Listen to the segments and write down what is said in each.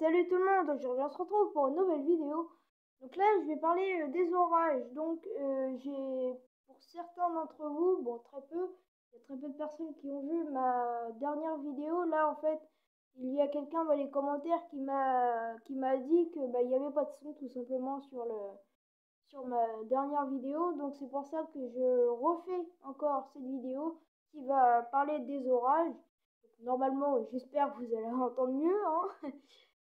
Salut tout le monde, aujourd'hui on se retrouve pour une nouvelle vidéo. Donc là je vais parler des orages. Donc j'ai pour certains d'entre vous, bon très peu, il y a très peu de personnes qui ont vu ma dernière vidéo. Là en fait il y a quelqu'un dans les commentaires qui m'a dit que il n'y avait pas de son tout simplement sur ma dernière vidéo. Donc c'est pour ça que je refais encore cette vidéo qui va parler des orages. Donc, normalement j'espère que vous allez entendre mieux, hein.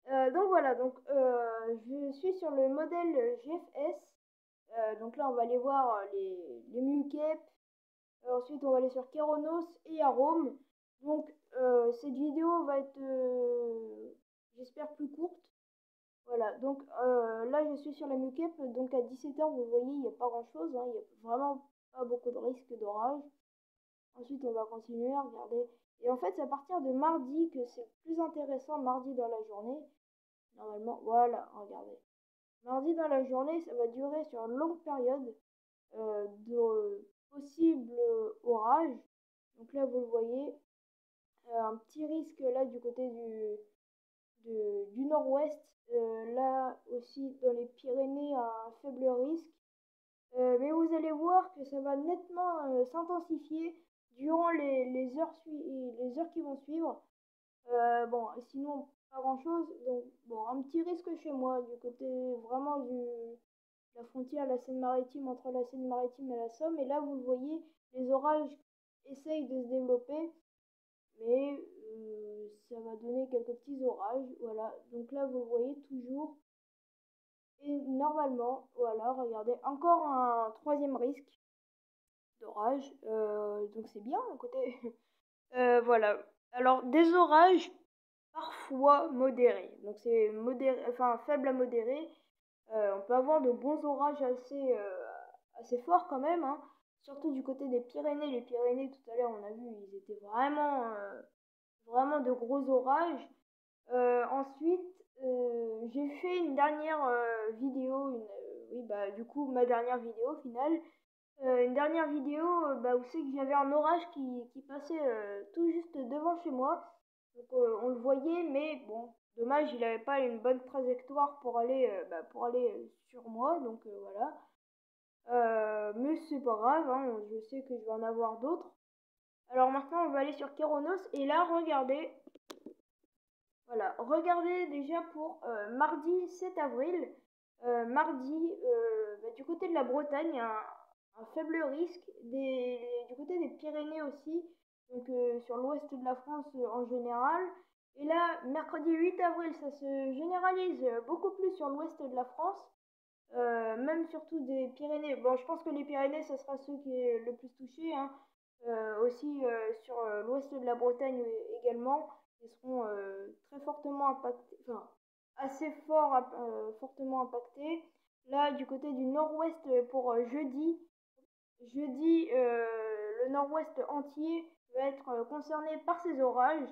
Donc voilà, je suis sur le modèle GFS. Donc là, on va aller voir les Mucep. Ensuite, on va aller sur Keronos et Arome. Donc cette vidéo va être, j'espère, plus courte. Voilà, donc là, je suis sur la Mucep. Donc à 17h, vous voyez, il n'y a pas grand-chose, hein. Il n'y a vraiment pas beaucoup de risque d'orage. Ensuite, on va continuer à regarder. Et en fait, c'est à partir de mardi que c'est plus intéressant, mardi dans la journée. Normalement, voilà, regardez. Mardi dans la journée, ça va durer sur une longue période de possibles orages. Donc là, vous le voyez, un petit risque là du côté du nord-ouest. Là aussi, dans les Pyrénées, un faible risque. Mais vous allez voir que ça va nettement s'intensifier durant les heures qui vont suivre. Bon, sinon, pas grand-chose. Donc, bon, un petit risque chez moi, du côté vraiment la frontière, la Seine-Maritime, entre la Seine-Maritime et la Somme. Et là, vous le voyez, les orages essayent de se développer, mais ça va donner quelques petits orages. Voilà, donc là, vous le voyez toujours. Et normalement, voilà, regardez, encore un troisième risque d'orage. Donc c'est bien, à côté. Voilà. Alors, des orages parfois modéré. Donc c'est modéré, enfin faible à modéré. On peut avoir de bons orages assez forts quand même, hein. Surtout du côté des Pyrénées. Les Pyrénées, tout à l'heure, on a vu, ils étaient vraiment de gros orages. Ensuite, j'ai fait une dernière vidéo, oui, bah, du coup, ma dernière vidéo finale. Une dernière vidéo où c'est que j'avais un orage qui passait tout juste devant chez moi. Donc on le voyait, mais bon, dommage, il n'avait pas une bonne trajectoire pour aller sur moi. Donc voilà. Mais c'est pas grave, hein, je sais que je vais en avoir d'autres. Alors maintenant, on va aller sur Keronos. Et là, regardez. Voilà, regardez déjà pour mardi 7 avril. Mardi, du côté de la Bretagne, un faible risque. Du côté des Pyrénées aussi, donc sur l'ouest de la France en général. Et là, mercredi 8 avril, ça se généralise beaucoup plus sur l'ouest de la France, même surtout des Pyrénées. Bon, je pense que les Pyrénées, ce sera ceux qui est le plus touché, hein. Aussi sur l'ouest de la Bretagne également, ils seront très fortement impactés, enfin fortement impactés. Là, du côté du nord-ouest pour jeudi, le nord-ouest entier va être concerné par ces orages,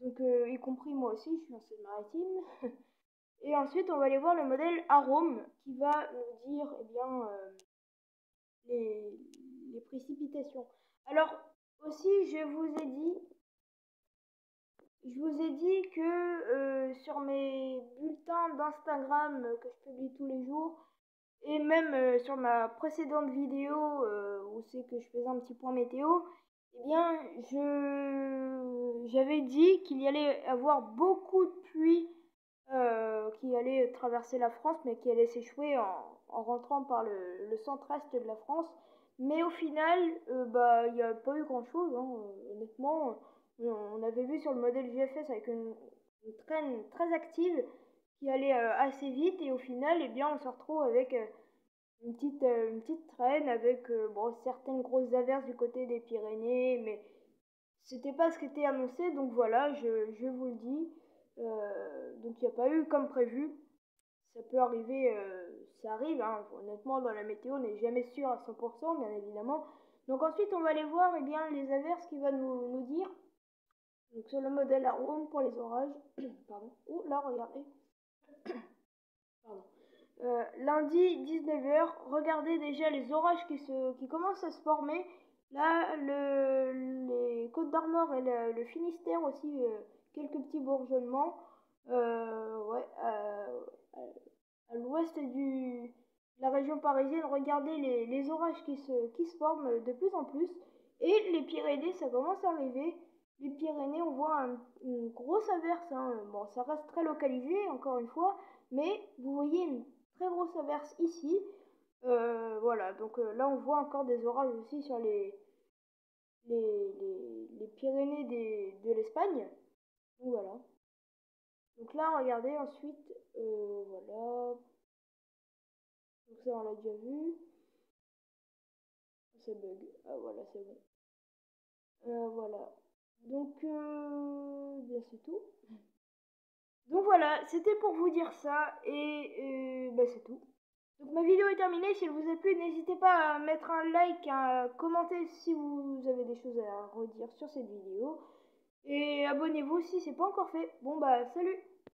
donc y compris moi aussi, je suis en Seine-Maritime. Et ensuite, on va aller voir le modèle Arome qui va nous dire eh bien, les, les précipitations. Alors, aussi, je vous ai dit que sur mes bulletins d'Instagram que je publie tous les jours, et même sur ma précédente vidéo où c'est que je faisais un petit point météo, eh bien, j'avais dit qu'il y allait avoir beaucoup de pluie qui allait traverser la France, mais qui allait s'échouer en rentrant par le centre-est de la France. Mais au final, il n'y a pas eu grand-chose, hein, honnêtement. On avait vu sur le modèle GFS avec une traîne très active qui allait assez vite, et au final, eh bien, on se retrouve avec une petite traîne avec bon, certaines grosses averses du côté des Pyrénées, mais c'était pas ce qui était annoncé, donc voilà, je vous le dis. Donc il n'y a pas eu comme prévu. Ça peut arriver, ça arrive, hein. Honnêtement, dans la météo, on n'est jamais sûr à 100%, bien évidemment. Donc ensuite, on va aller voir eh bien, les averses qu'il va nous dire. Donc sur le modèle Arome pour les orages. Pardon. Oh là, regardez. Pardon. Lundi 19h, regardez déjà les orages qui commencent à se former. Là, les Côtes d'Armor et le Finistère aussi, quelques petits bourgeonnements. Ouais, à l'ouest de la région parisienne, regardez les orages qui se forment de plus en plus. Et les Pyrénées, ça commence à arriver. Les Pyrénées, on voit une grosse averse, hein. Bon, ça reste très localisé, encore une fois, mais vous voyez une très grosse averse ici. Voilà, donc là, on voit encore des orages aussi sur les Pyrénées de l'Espagne. Donc voilà. Donc là, regardez, ensuite, voilà. Donc ça, on l'a déjà vu. Ça bug. Ah voilà, c'est bon. Voilà. Donc, bien c'est tout. Donc voilà, c'était pour vous dire ça et bah, c'est tout. Donc ma vidéo est terminée. Si elle vous a plu, n'hésitez pas à mettre un like, à commenter si vous avez des choses à redire sur cette vidéo. Et abonnez-vous si c'est pas encore fait. Bon bah salut!